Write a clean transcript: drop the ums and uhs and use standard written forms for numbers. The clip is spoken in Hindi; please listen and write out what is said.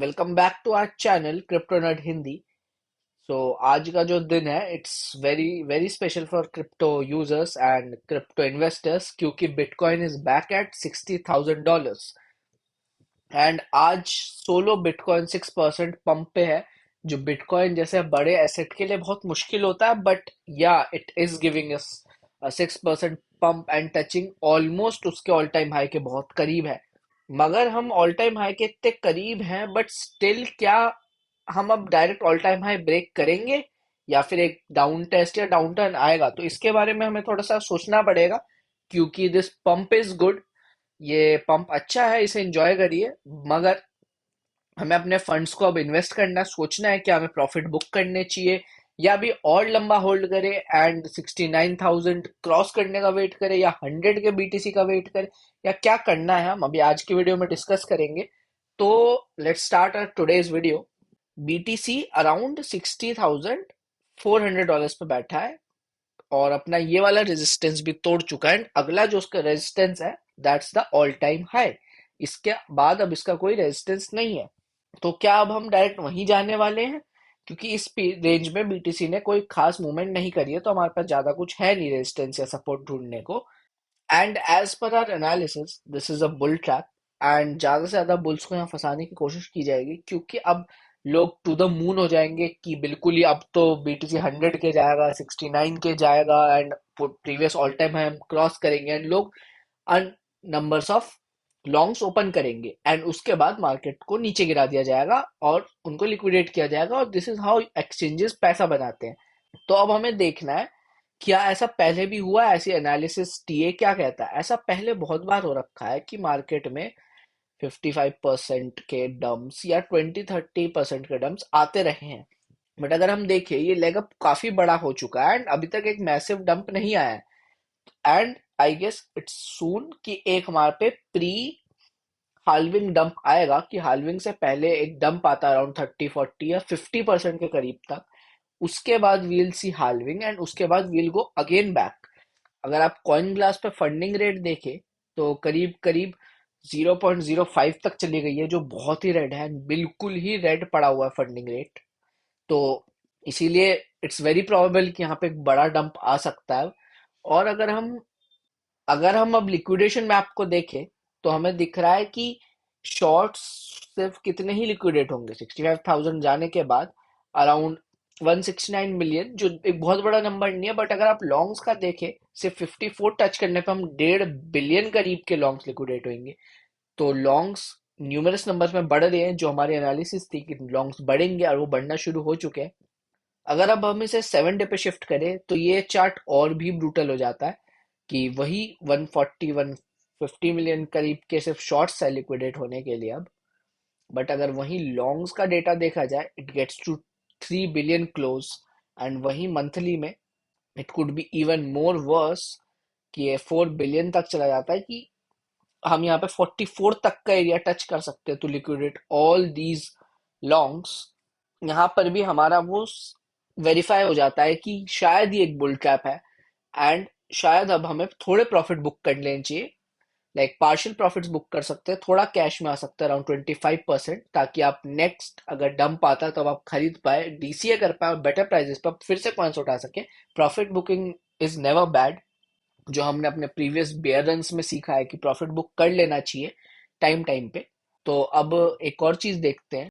Welcome back to our channel crypto nut Hindi. So आज का जो दिन है it's very very special for crypto users and crypto investors, क्योंकि bitcoin is back at $60,000 and आज सोलो बिटकॉइन 6% पंप पे है, जो बिटकॉइन जैसे बड़े एसेट के लिए बहुत मुश्किल होता है, बट या it is giving us 6% pump and touching almost उसके ऑल टाइम हाई के बहुत करीब है। मगर हम ऑल टाइम हाई के इतने करीब हैं, बट स्टिल क्या हम अब direct all time high break करेंगे या फिर एक डाउन टेस्ट या डाउन टर्न आएगा? तो इसके बारे में हमें थोड़ा सा सोचना पड़ेगा, क्योंकि दिस पंप इज गुड। ये पंप अच्छा है, इसे एंजॉय करिए। मगर हमें अपने फंड्स को अब इन्वेस्ट करना सोचना है कि हमें प्रॉफिट बुक करने चाहिए या भी और लंबा होल्ड करें एंड 69,000 क्रॉस करने का वेट करें या 100 के बीटीसी का वेट करें, या क्या करना है हम अभी आज की वीडियो में डिस्कस करेंगे। तो let's start our today's video. BTC around $60,400 पे बैठा है और अपना ये वाला रेजिस्टेंस भी तोड़ चुका है। अगला जो उसका रेजिस्टेंस है that's the all time high. इसके बाद अब इसका कोई रेजिस्टेंस नहीं है। तो क्या अब हम डायरेक्ट वहीं जाने वाले हैं? क्योंकि इस रेंज में बीटीसी ने कोई खास मूवमेंट नहीं करी है, तो हमारे पास ज्यादा कुछ है नहीं रेजिस्टेंस या सपोर्ट ढूंढने को। And as per our analysis this is a bull trap, and ज्यादा से ज्यादा बुल्स को यहाँ फंसाने की कोशिश की जाएगी, क्योंकि अब लोग टू द मून हो जाएंगे कि बिल्कुल ही अब तो बीटीसी 100 के जाएगा, 69 के जाएगा एंड प्रीवियस ऑल टाइम हम क्रॉस करेंगे एंड लोग अन नंबर्स ऑफ लॉन्ग्स ओपन करेंगे एंड उसके बाद मार्केट को नीचे गिरा दिया जाएगा और उनको लिक्विडेट किया जाएगा। और दिस इज हाउ एक्सचेंजेस पैसा बनाते हैं। तो अब हमें देखना है क्या ऐसा पहले भी हुआ है। ऐसी एनालिसिस टीए क्या कहता है? ऐसा पहले बहुत बार हो रखा है कि मार्केट में 55% के डंप्स या 20-30% के डंप्स आते रहे हैं। बट अगर हम देखें ये लेग अप काफी बड़ा हो चुका है एंड अभी तक एक मैसिव डंप नहीं आया है। एंड आई गेस इट्स सून कि एक हमारे पे प्री हाल्विंग डंप आएगा, कि हाल्विंग से पहले एक डंप आता है अराउंड 30-40 या 50% के करीब तक। उसके बाद वील सी हाल्विंग एंड उसके बाद वील गो अगेन बैक। अगर आप कॉइन ग्लास पे फंडिंग रेट देखें तो करीब करीब 0.05 तक चली गई है, जो बहुत ही रेड है, बिल्कुल ही रेड पड़ा हुआ है फंडिंग रेट। तो इसीलिए इट्स वेरी प्रोबेबल कि यहाँ पे एक बड़ा डंप आ सकता है। और अगर हम अब लिक्विडेशन मैप को देखें तो हमें दिख रहा है कि शॉर्ट्स सिर्फ कितने ही लिक्विडेट होंगे 65,000 जाने के बाद, अराउंड 169 मिलियन, जो एक बहुत बड़ा नंबर नहीं है। बट अगर आप लॉन्ग्स का देखें, सिर्फ 54 टच करने पे हम 1.5 बिलियन करीब के लॉन्ग्स लिक्विडेट होंगे। तो लॉन्ग्स न्यूमरस नंबर्स में बढ़ रहे हैं, जो हमारी एनालिसिस थी कि लॉन्ग्स बढ़ेंगे और वो बढ़ना शुरू हो चुके हैं। अगर अब हम इसे 7 डे पे शिफ्ट करें तो ये चार्ट और भी ब्रूटल हो जाता है, कि वही 140-150 मिलियन करीब के सिर्फ शॉर्ट्स है लिक्विडेट होने के लिए अब। बट अगर वही लॉन्ग्स का डेटा देखा जाए it gets to 3 billion close. And वही मंथली में it could be even more worse, कि ये 4 बिलियन तक चला जाता है, कि हम यहाँ पे 44 तक का एरिया टच कर सकते हैं to liquidate all these longs. यहाँ पर भी हमारा वो वेरीफाई हो जाता है कि शायद ये एक बुल ट्रैप है एंड शायद अब हमें थोड़े प्रॉफिट बुक कर लेने चाहिए। लाइक पार्शियल प्रॉफिट्स बुक कर सकते हैं, थोड़ा कैश में आ सकता है अराउंड 25%, ताकि आप नेक्स्ट अगर डंप आता है तो अब आप खरीद पाए, डीसीए कर पाए और बेटर प्राइजेस पर फिर से कॉइन्स उठा सके। Profit booking is never bad, जो हमने अपने प्रीवियस बेयर रन्स में सीखा है कि प्रॉफिट बुक कर लेना चाहिए टाइम टाइम पे। तो अब एक और चीज देखते हैं।